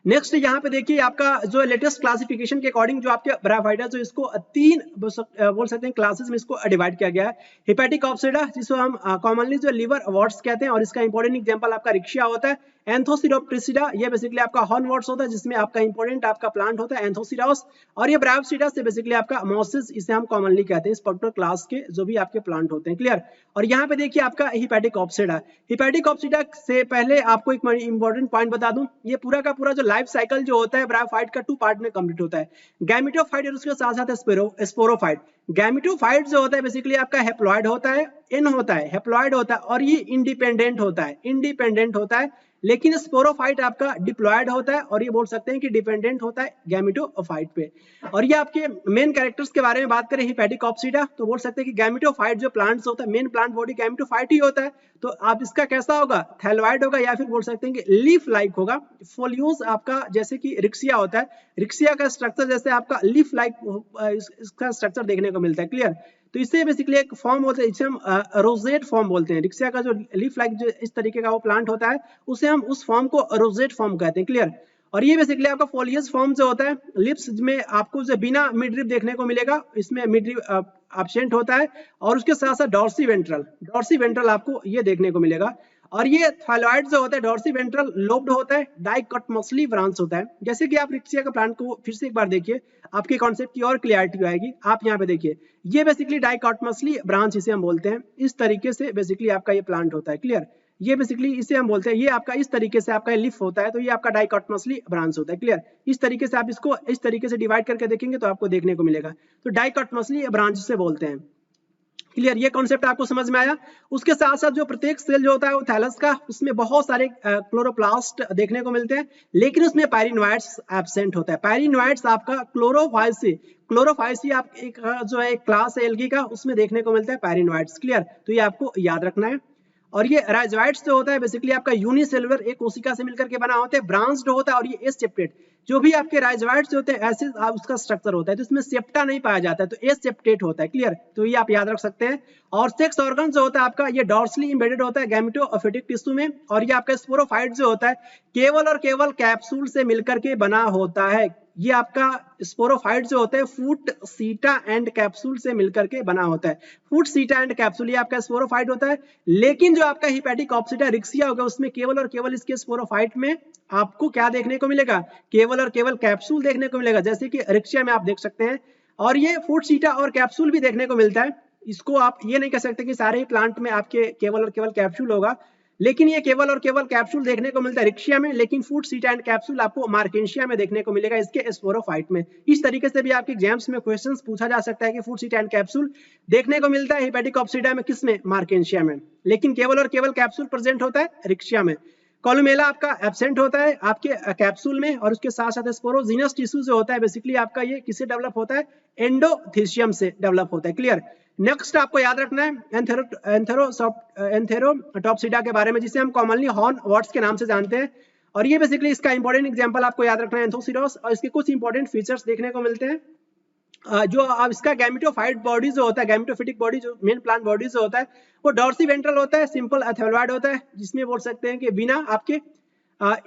नेक्स्ट यहाँ पे देखिए आपका जो लेटेस्ट क्लासिफिकेशन के अकॉर्डिंग जो आपके ब्रायोफाइटा, जो इसको तीन बोल सकते हैं क्लासेस में इसको डिवाइड किया गया है। हेपेटिक ऑप्सिडा जिसको हम कॉमनली जो लिवर वॉट्स कहते हैं, और इसका इंपॉर्टेंट एग्जांपल आपका रिक्शिया होता है। एंथोसिरोप्टिसिडा ये बेसिकली आपका हॉर्नवॉट्स होता है, जिसमें आपका इंपॉर्टेंट आपका प्लांट होता है एंथोसिरास। और ये ब्रायोप्सिडा से बेसिकली आपका मोसिस, इसे हम कॉमनली कहते हैं इस पर्टिकुलर क्लास के जो भी आपके प्लांट होते हैं। क्लियर। और यहाँ पे देखिए आपका हेपेटिक ऑप्सिडा, हेपेटिक ऑप्सिडा से पहले आपको एक इंपॉर्टेंट पॉइंट बता दूं, ये पूरा का पूरा जो लाइफ साइकिल जो होता है ब्रायोफाइट का 2 पार्ट में कंप्लीट होता है, गैमेटोफाइट और उसके साथ साथ स्पोरोफाइट। गैमेटोफाइट जो होता है बेसिकली आपका हेप्लॉइड होता है, एन होता है, हेप्लॉइड होता है, और ये इंडिपेंडेंट होता है, इंडिपेंडेंट होता है। लेकिन स्पोरोफाइट आपका डिप्लॉयड होता है, और ये बोल सकते हैं कि डिपेंडेंट होता है गैमेटोफाइट पे। और ये आपके मेन कैरेक्टर्स के बारे में बात करें हेपेटिक ऑप्सिडा, तो बोल सकते हैं कि गैमेटोफाइट जो प्लांट्स होता है, मेन प्लांट बॉडी गैमेटोफाइट ही होता है। तो आप इसका कैसा होगा, थैलोइड होगा, या फिर बोल सकते हैं कि लीफ लाइक होगा। फोलियोस आपका जैसे कि रिक्शिया होता है, रिक्शिया का स्ट्रक्चर जैसे आपका लीफ लाइक इसका स्ट्रक्चर देखने को मिलता है। क्लियर। तो इससे बेसिकली एक फॉर्म होता है, इसे हम रोजेट फॉर्म बोलते हैं। रिक्शिया का जो लीफ लाइक जो इस तरीके का वो प्लांट होता है, उसे हम उस फॉर्म को रोजेट फॉर्म कहते हैं। क्लियर। और ये बेसिकली आपका फोलियस फॉर्म जो होता है, लिप्स में आपको जो बिना मिडरिप देखने को मिलेगा, इसमें मिडरिप एब्सेंट होता है। और उसके साथ साथ डॉर्सी वेंट्रल आपको ये देखने को मिलेगा। और ये थायलॉइड जो होता है डॉर्सी वेंट्रल लोब्ड होता है, डाइकोटमसली ब्रांच होता है। जैसे कि आप रिक्शिया का प्लांट को फिर से एक बार देखिए, आपके कॉन्सेप्ट की और क्लियरिटी आएगी। आप यहाँ पे देखिए, ये बेसिकली डाइकोटमसली ब्रांच इसे हम बोलते हैं, इस तरीके से बेसिकली आपका ये प्लांट होता है। क्लियर। ये बेसिकली इसे हम बोलते हैं, ये आपका इस तरीके से आपका लिफ होता है, तो ये आपका डाइकोटमसली ब्रांच होता है। क्लियर। इस तरीके से आप इसको इस तरीके से डिवाइड करके देखेंगे तो आपको देखने को मिलेगा, तो डाइकोटमसली ब्रांच से बोलते हैं। क्लियर। ये कॉन्सेप्ट आपको समझ में आया। उसके साथ साथ जो प्रत्येक सेल जो होता है वो थैलस का, उसमें बहुत सारे क्लोरोप्लास्ट देखने को मिलते हैं, लेकिन उसमें पैरिनोइड्स एब्सेंट होता है। पैरिनोइड्स आपका क्लोरोफाइसी आप एक जो है एक क्लास है एल्गी का, उसमें देखने को मिलता है पैरिनोइड्स। क्लियर। तो ये आपको याद रखना है। और ये राइजोइड्स जो होता है बेसिकली आपका यूनिसेलुलर एक कोशिका से मिलकर के बना होता है, ब्रांच्ड होता है। और ये एसेप्टेट, जो भी आपके राइजोइड्स होते हैं ऐसे उसका स्ट्रक्चर होता है, तो इसमें सेप्टा नहीं पाया जाता है, तो एसेप्टेट होता है। क्लियर। तो ये आप याद रख सकते हैं। और सेक्स ऑर्गन जो होता है आपका, ये डॉर्सली एम्बेडेड होता है गैमेटोफिटिक टिश्यू में। और ये आपका स्पोरोफाइट जो होता है केवल और केवल कैप्सूल से मिलकर के बना होता है। ये आपका स्पोरोफाइट जो होते हैं फूट सीटा एंड कैप्सूल से मिलकर के बना होता है। फूट सीटा एंड कैप्सूल ये आपका स्पोरोफाइट होता है। लेकिन जो आपका हेपेटिक ऑप्सिडा रिक्शिया होगा, उसमें केवल और केवल इसके स्पोरोफाइट में आपको क्या देखने को मिलेगा, केवल और केवल कैप्सूल देखने को मिलेगा, जैसे कि रिक्शिया में आप देख सकते हैं। और ये फूट सीटा और कैप्सूल भी देखने को मिलता है। इसको आप ये नहीं कह सकते कि सारे ही प्लांट में आपके केवल और केवल कैप्सूल होगा, लेकिन ये केवल और केवल कैप्सूल देखने को मिलता है रिक्शिया में, लेकिन फूट सीटा एंड कैप्सूल आपको मार्केंशिया में देखने को मिलेगा, इसके स्पोरोफाइट में। इस तरीके से भी आपके एग्जाम्स में क्वेश्चंस पूछा जा सकता है कि फूट सीटा एंड कैप्सूल देखने को मिलता है हेपेटिक ऑप्सिडा में, किसमें, मार्केंशिया में, लेकिन केवल और केवल कैप्सूल प्रेजेंट होता है रिक्शिया में। कॉलुमेला आपका एब्सेंट होता है आपके कैप्सूल में। और उसके साथ साथ स्पोरोजीनस टिश्यू जो होता है बेसिकली आपका ये किससे डेवलप होता है, एंडोथीशियम से डेवलप होता है। क्लियर। नेक्स्ट आपको याद रखना है एंथेरोटॉप्सिडा के बारे में, जिसे हम कॉमनली हॉर्न वॉट्स के नाम से जानते हैं। और ये बेसिकली इसका इंपॉर्टेंट एग्जांपल आपको याद रखना है एंथोसिरोस, और इसके कुछ इंपॉर्टेंट फीचर्स देखने को मिलते हैं। जो अब इसका गैमेटोफाइट बॉडी जो होता है, गैमेटोफिटिक बॉडी जो मेन प्लांट बॉडी जो होता है वो डॉर्सी वेंट्रल होता है, सिंपल एथेलॉइड होता है, जिसमें बोल सकते हैं कि बिना आपके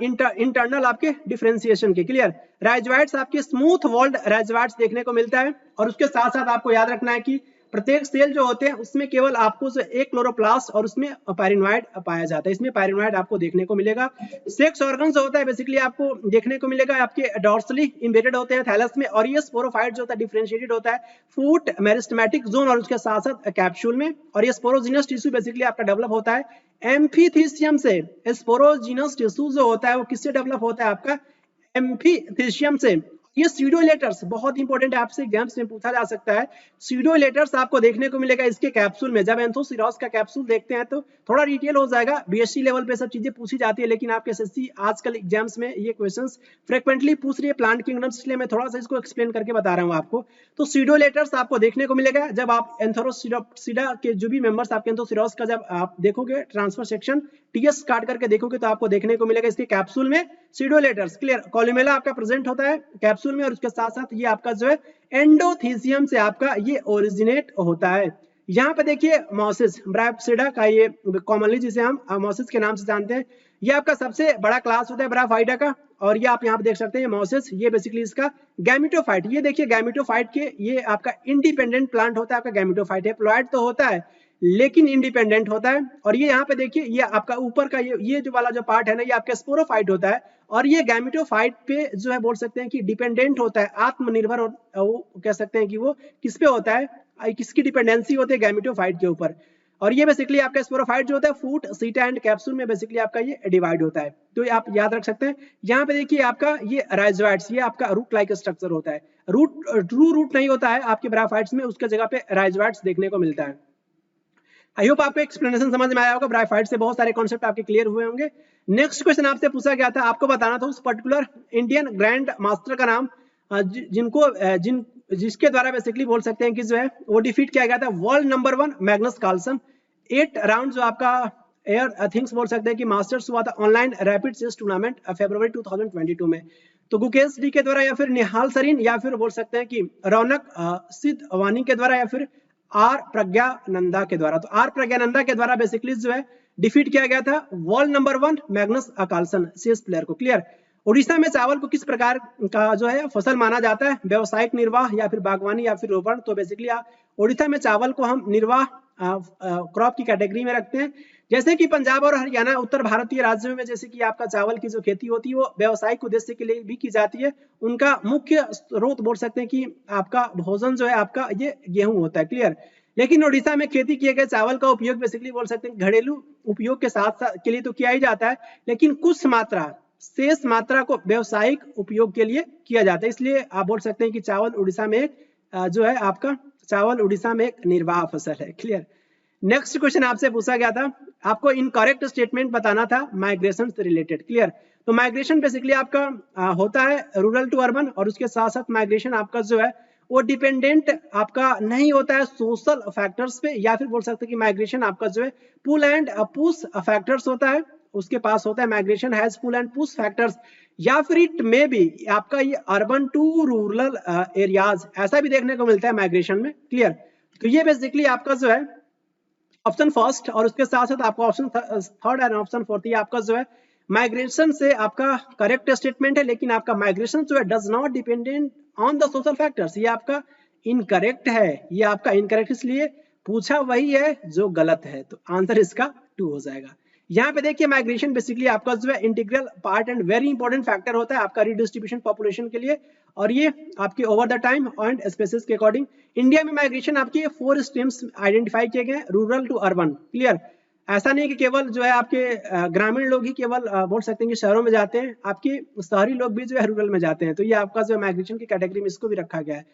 इंटरनल आपके डिफरेंशिएशन के। क्लियर। राइजोइड्स आपके स्मूथ वॉल्ड राइजोइड्स देखने को मिलता है। और उसके साथ साथ आपको याद रखना है कि प्रत्येक सेल जो होते हैं उसमें केवल आपको जो एक क्लोरोप्लास्ट और उसमें पैरिनोइड पाया जाता है, इसमें पैरिनोइड आपको देखने को मिलेगा। सेक्स ऑर्गन जो होता है बेसिकली आपको देखने को मिलेगा आपके डॉर्सली इम्बेडेड होते हैं थैलस में, और ये स्पोरोफाइट जो होता है डिफरेंशिएटेड होता है फूट मेरिस्टेमेटिक जोन और उसके साथ साथ कैप्सूल में। और ये स्पोरोजिनस टिश्यू बेसिकली आपका डेवलप होता है एम्फीथीसियम से। स्पोरोजिनस टिश्यू जो होता है वो किससे डेवलप होता है? आपका एम्फीथीसियम से। ये स्यूडोलेटर्स बहुत इंपॉर्टेंट है, आपसे एग्जाम्स में पूछा जा सकता है। स्यूडोलेटर्स आपको देखने को मिलेगा इसके कैप्सूल में। जब एंथोसिरोस का कैप्सूल देखते हैं तो थोड़ा डिटेल हो जाएगा, बीएससी लेवल पे सब चीजें पूछी जाती है, लेकिन आपके एसएससी आजकल एग्जाम्स में ये क्वेश्चंस फ्रीक्वेंटली पूछ रही है प्लांट किंगडम्स, इसलिए मैं थोड़ा सा इसको एक्सप्लेन करके बता रहा हूँ आपको। तो स्यूडोलेटर्स आपको देखने को मिलेगा जब आप एंथोसिरोसिडा के जो भी मेंबर्स आपके एंथोसिरोस का जब आप देखोगे ट्रांसफर सेक्शन टीएस काट करके देखोगे तो आपको देखने को मिलेगा इसके कैप्सूल में स्यूडोलेटर्स। क्लियर। कॉलुमेला आपका प्रेजेंट होता है कैप्सूल में, और उसके साथ साथ ये आपका जो है एंडोथीसियम से आपका ये ओरिजिनेट होता है। यहाँ पे देखिए मॉसिस ब्रायोप्सिडा का, ये कॉमनली जिसे हम मॉसिस के नाम से जानते हैं, ये आपका सबसे बड़ा क्लास होता है ब्रायोफाइटा का। और ये आप यहाँ पे देख सकते हैं मॉसिस, ये बेसिकली इसका गैमेटोफाइट। ये देखिए गैमेटोफाइट के ये आपका इंडिपेंडेंट प्लांट होता है, आपका गैमेटोफाइट है, प्लॉइड तो होता है लेकिन इंडिपेंडेंट होता है। और ये यहाँ पे देखिए ये आपका ऊपर का ये जो वाला जो पार्ट है ना, ये आपका स्पोरोफाइट होता है, और ये गैमेटोफाइट पे जो है बोल सकते हैं कि डिपेंडेंट होता है, आत्मनिर्भर, वो कह सकते हैं कि वो किस पे होता है, किसकी डिपेंडेंसी होती है? गैमेटोफाइट के ऊपर। और ये बेसिकली आपका स्पोरोफाइट जो होता है फूट सीटा एंड कैप्सूल में बेसिकली आपका ये डिवाइड होता है। तो आप याद रख सकते हैं। यहाँ पे देखिए आपका ये राइजोइड्स, ये आपका रूट लाइक स्ट्रक्चर होता है, ट्रू रूट नहीं होता है आपके ब्रायोफाइट्स में, उसके जगह पे राइजोइड्स देखने को मिलता है। आई होप आपको एक्सप्लेनेशन समझ में आया होगा, ब्रायोफाइट से बहुत सारे कॉन्सेप्ट आपके क्लियर हुए होंगे। नेक्स्ट क्वेश्चन आपसे पूछा गया था, आपको बताना था उस पर्टिकुलर इंडियन ग्रैंड मास्टर का नाम जिसके द्वारा बेसिकली बोल सकते हैं कि जो है वो डिफीट किया गया था world number 1 Magnus Carlsen. 8 round जो आपका एयर थिंग्स बोल सकते हैं कि मास्टर्स हुआ था ऑनलाइन रैपिड चेस टूर्नामेंट फरवरी 2022 में। तो गुकेश डी के द्वारा या फिर निहाल सरीन या फिर बोल सकते हैं कि रौनक सिद्धवानी के द्वारा या फिर आर प्रज्ञानंदा के द्वारा। तो आर प्रज्ञानंदा के द्वारा बेसिकली जो है डिफीट किया गया था world number 1 Magnus Carlsen chess player को। क्लियर। उड़ीसा में चावल को किस प्रकार का जो है फसल माना जाता है? व्यवसायिक निर्वाह या फिर बागवानी या फिर रोपण? तो बेसिकली उड़ीसा में चावल को हम निर्वाह क्रॉप की कैटेगरी में रखते हैं। जैसे कि पंजाब और हरियाणा उत्तर भारतीय राज्यों में जैसे कि आपका चावल की जो खेती होती है वो व्यावसायिक उद्देश्य के लिए भी की जाती है। उनका मुख्य स्रोत बोल सकते हैं कि आपका भोजन जो है आपका ये गेहूं होता है। क्लियर। लेकिन उड़ीसा में खेती किए गए चावल का उपयोग बेसिकली बोल सकते हैं घरेलू उपयोग के साथ के लिए तो किया ही जाता है, लेकिन कुछ मात्रा शेष मात्रा को व्यावसायिक उपयोग के लिए किया जाता है। इसलिए आप बोल सकते हैं कि चावल उड़ीसा में एक जो है आपका चावल उड़ीसा में एक निर्वाह फसल है। क्लियर। नेक्स्ट क्वेश्चन आपसे पूछा गया था, आपको इनकरेक्ट स्टेटमेंट बताना था माइग्रेशन से रिलेटेड। क्लियर। तो माइग्रेशन बेसिकली आपका होता है रूरल टू अर्बन, और उसके साथ साथ माइग्रेशन आपका जो है वो डिपेंडेंट आपका नहीं होता है सोशल फैक्टर्स पे, या फिर बोल सकते हैं कि माइग्रेशन आपका जो है पुल एंड पुश फैक्टर्स होता है, उसके पास होता है migration has pull and push factors, या फिर इट मे बी आपका ये अर्बन टू रूरल एरियाज, ऐसा भी देखने को मिलता है माइग्रेशन में। क्लियर। तो ये बेसिकली आपका जो है ऑप्शन फर्स्ट, और उसके साथ साथ आपका option third and option fourth, ये आपका जो है माइग्रेशन से आपका करेक्ट स्टेटमेंट है, लेकिन आपका माइग्रेशन जो है does not dependent on the social factors, ये आपका इनकरेक्ट है। ये आपका इनकरेक्ट इसलिए पूछा वही है जो गलत है, तो आंसर इसका 2 हो जाएगा। यहाँ पे देखिए माइग्रेशन बेसिकली आपका जो है integral part and very important factor होता है आपका रिडिस्ट्रीब्यूशन पॉपुलेशन के लिए, और ये आपके over the time and spaces के अकॉर्डिंग। इंडिया में माइग्रेशन आपके 4 स्ट्रीम्स आइडेंटिफाई किए गए, रूरल टू अर्बन। क्लियर। ऐसा नहीं कि केवल जो है आपके ग्रामीण लोग ही केवल बोल सकते हैं कि शहरों में जाते हैं, आपके शहरी लोग भी जो है रूरल में जाते हैं। तो ये आपका जो माइग्रेशन की कैटेगरी में इसको भी रखा गया है,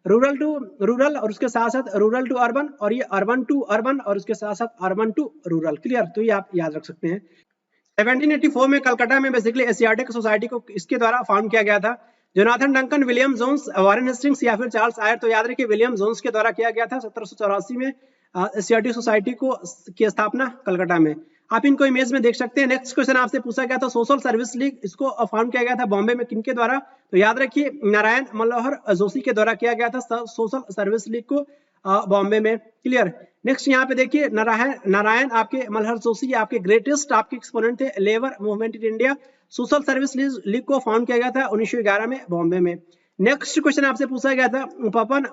रूरल टू रूरल और उसके साथ साथ रूरल टू अर्बन, और ये अर्बन टू अर्बन और उसके साथ साथ अर्बन टू रूरल। क्लियर। तो ये आप याद रख सकते हैं। 1784 में कलकत्ता में बेसिकली एशियाटिक सोसाइटी को इसके द्वारा फाउंड किया गया था। Jonathan Duncan, William Jones, Warren Hastings या फिर चार्ल्स आयर। तो याद रखिए विलियम जोन्स के द्वारा किया गया था 1784 में एशियाटिक सोसाइटी को की स्थापना कलकत्ता में। आप इनको इमेज में देख सकते हैं। नेक्स्ट क्वेश्चन आपसे पूछा गया था सोशल सर्विस लीग, इसको फाउंड किया गया था बॉम्बे में किनके द्वारा? तो याद रखिए नारायण मनोहर जोशी के द्वारा किया गया था सोशल सर्विस लीग को बॉम्बे में। क्लियर। नेक्स्ट यहाँ पे देखिए नारायण आपके मनोहर जोशी आपके ग्रेटेस्ट आपके एक्सपोनेंट थे labour movement in India. Social service league को फाउंड किया गया था 1911 में बॉम्बे में। नेक्स्ट क्वेश्चन आपसे पूछा गया था पपन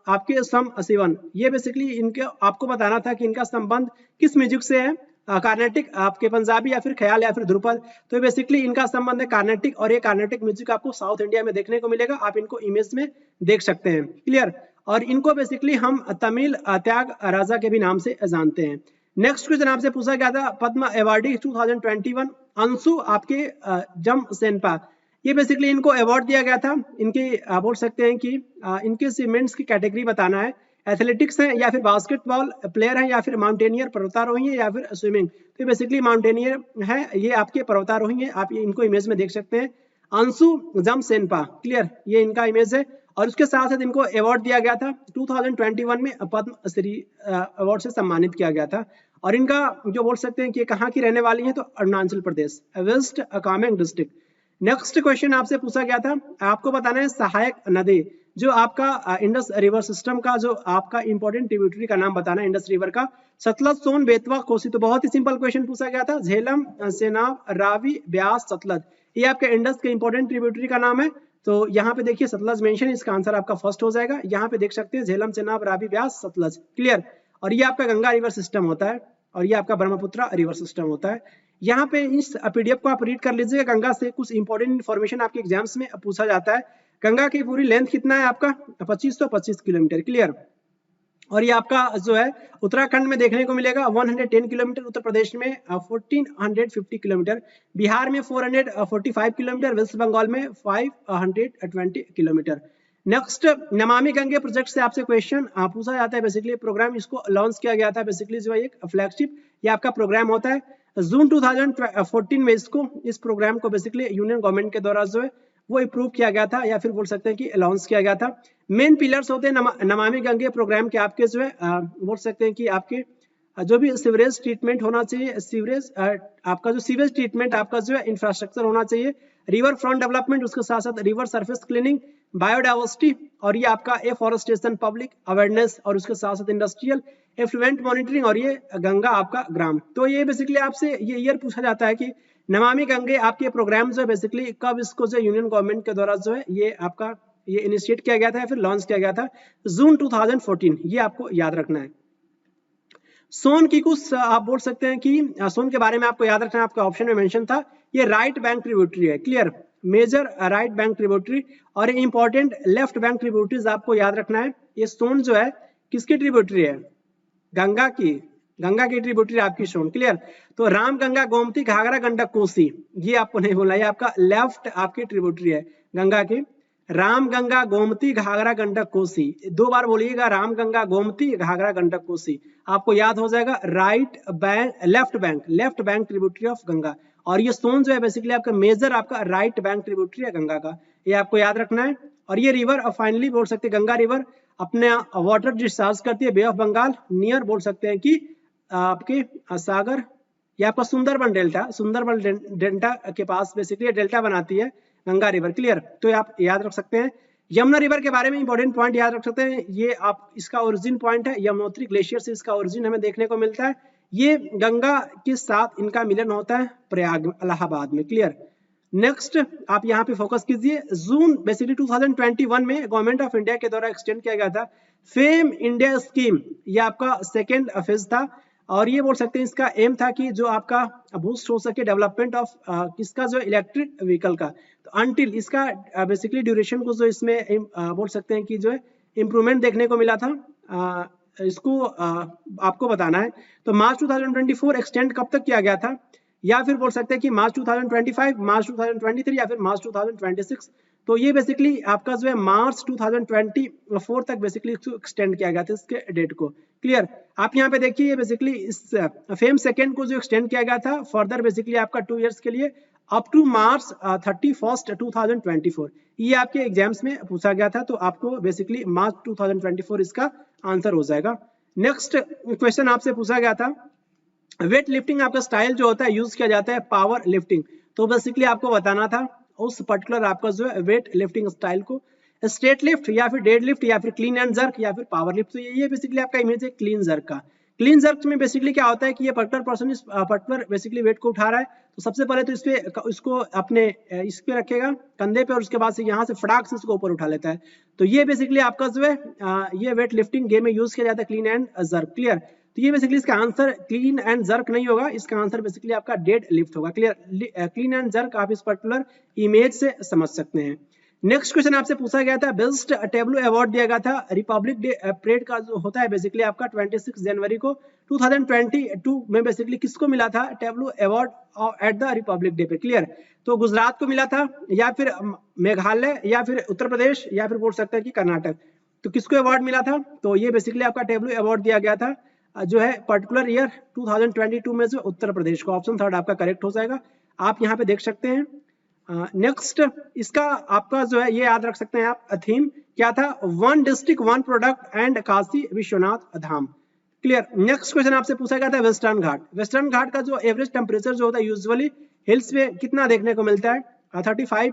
आपके सम शिवन, ये बेसिकली इनके आपको बताना था कि इनका संबंध किस म्यूजिक से है, कार्नेटिक आपके पंजाबी या फिर ख्याल या फिर ध्रुपद। तो बेसिकली इनका संबंध है कार्नेटिक, और ये कार्नेटिक म्यूजिक आपको साउथ इंडिया में देखने को मिलेगा, आप इनको इमेज में देख सकते हैं। क्लियर। और इनको बेसिकली हम तमिल त्याग राजा के भी नाम से जानते हैं। नेक्स्ट क्वेश्चन आपसे पूछा गया था पद्म अवार्डी 2021 अंशु आपके जम सेनपा, ये बेसिकली इनको अवार्ड दिया गया था। इनके बोल सकते हैं कि इनके अचीवमेंट्स की कैटेगरी बताना है, एथलेटिक्स है या फिर बास्केटबॉल प्लेयर है या फिर माउंटेनियर पर्वतारोही है या फिर स्विमिंग। तो बेसिकली माउंटेनियर है, ये आपके पर्वतारोही है, आप इनको इमेज में देख सकते हैं अंशु जम सेनपा। क्लियर, ये इनका इमेज है। और उसके साथ साथ इनको अवार्ड दिया गया था 2021 में पद्म श्री अवार्ड से सम्मानित किया गया था। और इनका जो बोल सकते हैं कि कहाँ की रहने वाली है, तो Arunachal Pradesh west Kameng district. Next question आपसे पूछा गया था, आपको बताना है सहायक नदी जो आपका इंडस रिवर सिस्टम का जो आपका इंपॉर्टेंट ट्रिब्यूटरी का नाम बताना है इंडस रिवर का। सतलज, सोन, बेतवा, कोसी। तो बहुत ही सिंपल क्वेश्चन पूछा गया था, झेलम, सेनाब, रावी, ब्यास, सतलज, ये आपके इंडस के इंपॉर्टेंट ट्रिब्यूटरी का नाम है। तो यहाँ पे देखिए सतलज मेंशन, इसका आंसर आपका फर्स्ट हो जाएगा। यहाँ पे देख सकते हैं झेलम, सेनाब, रावी, ब्यास, सतलज। क्लियर। और ये आपका गंगा रिवर सिस्टम होता है, और ये आपका ब्रह्मपुत्र रिवर सिस्टम होता है। यहाँ पे इस पीडीएफ को आप रीड कर लीजिएगा, गंगा से कुछ इंपॉर्टेंट इन्फॉर्मेशन आपके एग्जाम्स में पूछा जाता है। गंगा की पूरी लेंथ कितना है आपका? 2525 किलोमीटर। क्लियर। और ये आपका जो है उत्तराखंड में देखने को मिलेगा 110 किलोमीटर, उत्तर प्रदेश में 1450 किलोमीटर, बिहार में 445 किलोमीटर, वेस्ट बंगाल में 520 kilometre. Next Namami Gange project से आपसे क्वेश्चन पूछा जाता है। बेसिकली प्रोग्राम इसको लॉन्च किया गया था, बेसिकली जो है एक फ्लैगशिप ये आपका प्रोग्राम होता है। जून 2014 में इस प्रोग्राम को बेसिकली यूनियन गवर्नमेंट के द्वारा जो है वो अप्रूव किया गया था, या फिर बोल सकते हैं कि लॉन्च किया गया था। मेन पिलर्स होते हैं नमामि गंगे प्रोग्राम के आपके जो है बोल सकते हैं कि आपके जो भी सीवरेज ट्रीटमेंट होना चाहिए, सीवरेज आपका जो सीवेज ट्रीटमेंट आपका जो है इंफ्रास्ट्रक्चर होना चाहिए, रिवर फ्रंट डेवलपमेंट, उसके साथ साथ रिवर सरफेस क्लीनिंग, बायोडाइवर्सिटी, और ये आपका एफॉरेस्टेशन, पब्लिक अवेयरनेस, और उसके साथ साथ इंडस्ट्रियल एफ्लुएंट मॉनिटरिंग, और ये गंगा आपका ग्राम। तो ये बेसिकली आपसे ये ईयर पूछा जाता है कि नमामि गंगे आपके प्रोग्राम जो है बेसिकली कब इसको जो यूनियन गवर्नमेंट के द्वारा जो है ये आपका ये इनिशिएट किया गया था या फिर लॉन्च किया गया था? जून 2014, ये आपको याद रखना है। सोन की कुछ आप बोल सकते हैं कि सोन के बारे में आपको याद रखना है, आपका ऑप्शन में मेंशन था, ये राइट बैंक ट्रिब्यूटरी है। Clear, major right bank tributary, और इंपॉर्टेंट लेफ्ट बैंक ट्रिब्यूटरीज आपको याद रखना है। ये सोन जो है किसकी ट्रिब्यूटरी है? गंगा की, गंगा की ट्रिब्यूटरी आपकी सोन। क्लियर। तो राम, गंगा, गोमती, घाघरा, गंडक, कोसी, ये आपको नहीं बोलना, ये आपका लेफ्ट आपकी ट्रिब्यूटरी है गंगा की। राम, गंगा, गोमती, घाघरा, गंडक, कोसी, दो बार बोलिएगा, राम, गंगा, गोमती, घाघरा, गंडक, कोसी, आपको याद हो जाएगा right bank, left bank tributary of Ganga. और ये सोन जो है बेसिकली आपका मेजर आपका राइट बैंक ट्रिब्यूटरी है गंगा का, ये आपको याद रखना है। और ये रिवर फाइनली बोल सकते हैं गंगा रिवर अपने वाटर डिस्चार्ज करती है बे ऑफ बंगाल नियर, बोल सकते हैं कि आपके सागर, ये आपका सुंदरबन डेल्टा के पास बेसिकली डेल्टा बनाती है गंगा रिवर। क्लियर। तो आप याद रख सकते हैं। यमुना रिवर के बारे में इंपॉर्टेंट पॉइंट याद रख सकते हैं, ये आप इसका ओरिजिन पॉइंट है, यमुनोत्री ग्लेशियर से इसका ओरिजिन हमें देखने को मिलता है। ये गंगा के साथ इनका मिलन होता है प्रयाग इलाहाबाद में। क्लियर। नेक्स्ट आप यहाँ पे फोकस कीजिए, जून बेसिकली 2021 में गवर्नमेंट ऑफ इंडिया के द्वारा एक्सटेंड किया गया था फेम इंडिया स्कीम, ये आपका सेकेंड फेज था। और ये बोल सकते हैं इसका एम था कि जो आपका बूस्ट हो सके डेवलपमेंट ऑफ किसका जो इलेक्ट्रिक व्हीकल का। तो अंटिल इसका बेसिकली ड्यूरेशन को जो इसमें बोल सकते हैं कि जो है इम्प्रूवमेंट देखने को मिला था, इसको आपको बताना है। तो मार्च 2024 एक्सटेंड कब तक किया गया था, या फिर बोल सकते हैं कि मार्च 2025, मार्च 2023 या फिर मार्च 2026। तो ये बेसिकली आपका जो है मार्च 2024 तक बेसिकली एक्सटेंड किया गया था इसके डेट को। क्लियर। आप यहाँ पे देखिए ये बेसिकली इस फेम सेकेंड को जो एक्सटेंड किया गया था फर्दर बेसिकली आपका 2 इयर्स के लिए अप टू मार्च 31 2024। ये आपके एग्जाम्स में पूछा गया था, तो आपको बेसिकली मार्च 2024 इसका आंसर हो जाएगा। नेक्स्ट क्वेश्चन आपसे पूछा गया था, वेट लिफ्टिंग आपका स्टाइल जो होता है यूज किया जाता है पावर लिफ्टिंग, तो बेसिकली आपको बताना था उस पर्टिकुलर आपका जो है वेट लिफ्टिंग स्टाइल को, स्ट्रेट लिफ्ट या फिर डेड लिफ्ट या फिर क्लीन एंड जर्क या फिर पावर लिफ्ट। तो ये बेसिकली आपका इमेज है क्लीन जर्क का। क्लीन जर्क में बेसिकली क्या होता है कि ये पर्टिकुलर पर्सन इस पर्टिकुलर बेसिकली वेट को उठा रहा है, तो सबसे पहले तो इसको अपने इस पे रखेगा कंधे पे, और उसके बाद से यहाँ से फटाक से इसको ऊपर उठा लेता है। तो ये बेसिकली आपका जो है ये वेट लिफ्टिंग गेम में यूज किया जाता है क्लीन एंड जर्क। क्लियर? तो ये बेसिकली इसका आंसर क्लीन एंड जर्क नहीं होगा, इसका आंसर बेसिकली आपका डेड लिफ्ट होगा। क्लियर? क्लीन एंड जर्क आप इस पर्टिकुलर इमेज से समझ सकते हैं। नेक्स्ट क्वेश्चन आपसे पूछा गया था, बेस्ट टेब्लो अवार्ड दिया गया था रिपब्लिक डे परेड का जो होता है बेसिकली आपका 26 जनवरी को 2022 में बेसिकली किसको मिला था tableau award at the Republic Day पे। क्लियर? तो गुजरात को मिला था, या फिर मेघालय, या फिर उत्तर प्रदेश, या फिर बोल सकते हैं कि कर्नाटक। तो किसको अवार्ड मिला था? तो ये बेसिकली आपका टेब्लो अवार्ड दिया गया था जो है पर्टिकुलर ईयर 2022 में जो उत्तर प्रदेश को। ऑप्शन थर्ड आपका करेक्ट हो जाएगा, आप यहाँ पे देख सकते हैं। नेक्स्ट इसका आपका जो है ये याद रख सकते हैं आप, थीम क्या था, one district one product and Kashi Vishwanath Dham. Clear? Next question आपसे पूछा गया था वेस्टर्न घाट। वेस्टर्न घाट का जो एवरेज टेम्परेचर जो होता है यूजुअली हिल्स में कितना देखने को मिलता है, 35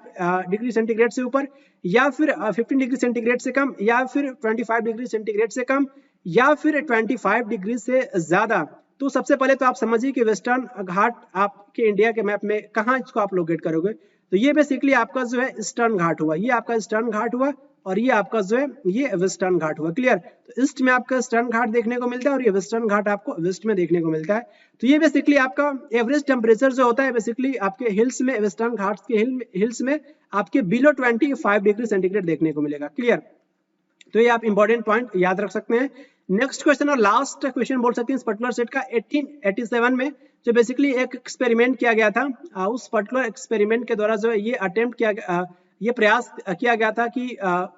डिग्री सेंटीग्रेड से ऊपर, या फिर 15 डिग्री सेंटीग्रेड से कम, या फिर 25 डिग्री सेंटीग्रेड से कम, या फिर 25 डिग्री से ज्यादा। तो सबसे पहले तो आप समझिए कि वेस्टर्न घाट आपके इंडिया के मैप में कहाँ इसको आप लोकेट करोगे। तो ये बेसिकली आपका जो है ईस्टर्न घाट हुआ, ये आपका ईस्टर्न घाट हुआ, और ये आपका जो है ये वेस्टर्न घाट हुआ। क्लियर? तो ईस्ट में आपका ईस्टर्न घाट देखने को मिलता है, और ये वेस्टर्न घाट आपको वेस्ट में देखने को मिलता है। तो ये बेसिकली आपका एवरेज टेम्परेचर जो होता है बेसिकली आपके हिल्स में, वेस्टर्न घाट के हिल्स में आपके बिलो 25 डिग्री सेंटीग्रेड देखने को मिलेगा। क्लियर? तो ये आप इंपॉर्टेंट पॉइंट याद रख सकते हैं। नेक्स्ट क्वेश्चन और लास्ट क्वेश्चन बोल सकते हैं इस पर्टिकुलर सेट का, 1887 में जो बेसिकली एक एक्सपेरिमेंट किया गया था, उस पर्टिकुलर एक्सपेरिमेंट के द्वारा जो है ये अटेम्प्ट किया गया, ये प्रयास किया गया था कि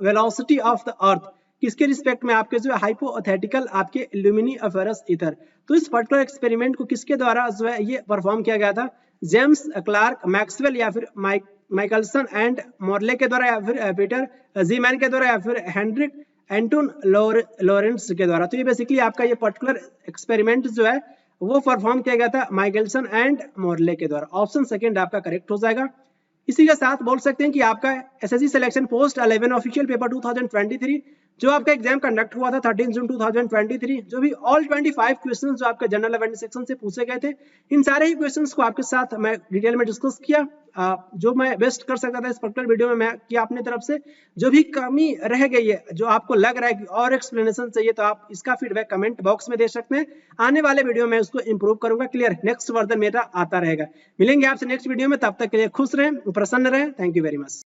वेलोसिटी ऑफ द अर्थ किसके रिस्पेक्ट में आपके जो हाइपोथेटिकल आपके ल्यूमिनिफेरस ईथर। तो इस पर्टिकुलर एक्सपेरिमेंट को किसके द्वारा जो है ये परफॉर्म किया गया था, जेम्स क्लार्क मैक्सवेल, या फिर माइकलसन एंड मॉर्ले के द्वारा, या फिर पीटर जीमैन के द्वारा, या फिर हेनरिक एंटोन लॉरेंस के द्वारा। तो ये बेसिकली आपका ये पर्टिकुलर एक्सपेरिमेंट जो है वो परफॉर्म किया गया था माइकलसन एंड मॉर्ले के द्वारा। ऑप्शन सेकंड आपका करेक्ट हो जाएगा। इसी के साथ बोल सकते हैं कि आपका SSC selection post 11 official paper 2023 जो आपका एग्जाम कंडक्ट हुआ था 13 जून 2023, जो भी ऑल 25 क्वेश्चंस जो आपके जनरल अवेयरनेस सेक्शन से पूछे गए थे, इन सारे ही क्वेश्चंस को आपके साथ मैं डिटेल में डिस्कस किया। जो मैं बेस्ट कर सकता था इस पर्टिकुलर वीडियो में मैं किया अपनी तरफ से। जो भी कमी रह गई है, जो आपको लग रहा है कि और एक्सप्लेनेशन चाहिए, तो आप इसका फीडबैक कमेंट बॉक्स में दे सकते हैं। आने वाले वीडियो में उसको इंप्रूव करूंगा। क्लियर? नेक्स्ट वर्जन मेरा आता रहेगा। मिलेंगे आपसे नेक्स्ट वीडियो में, तब तक के लिए खुश रहें, प्रसन्न रहें। Thank you very much.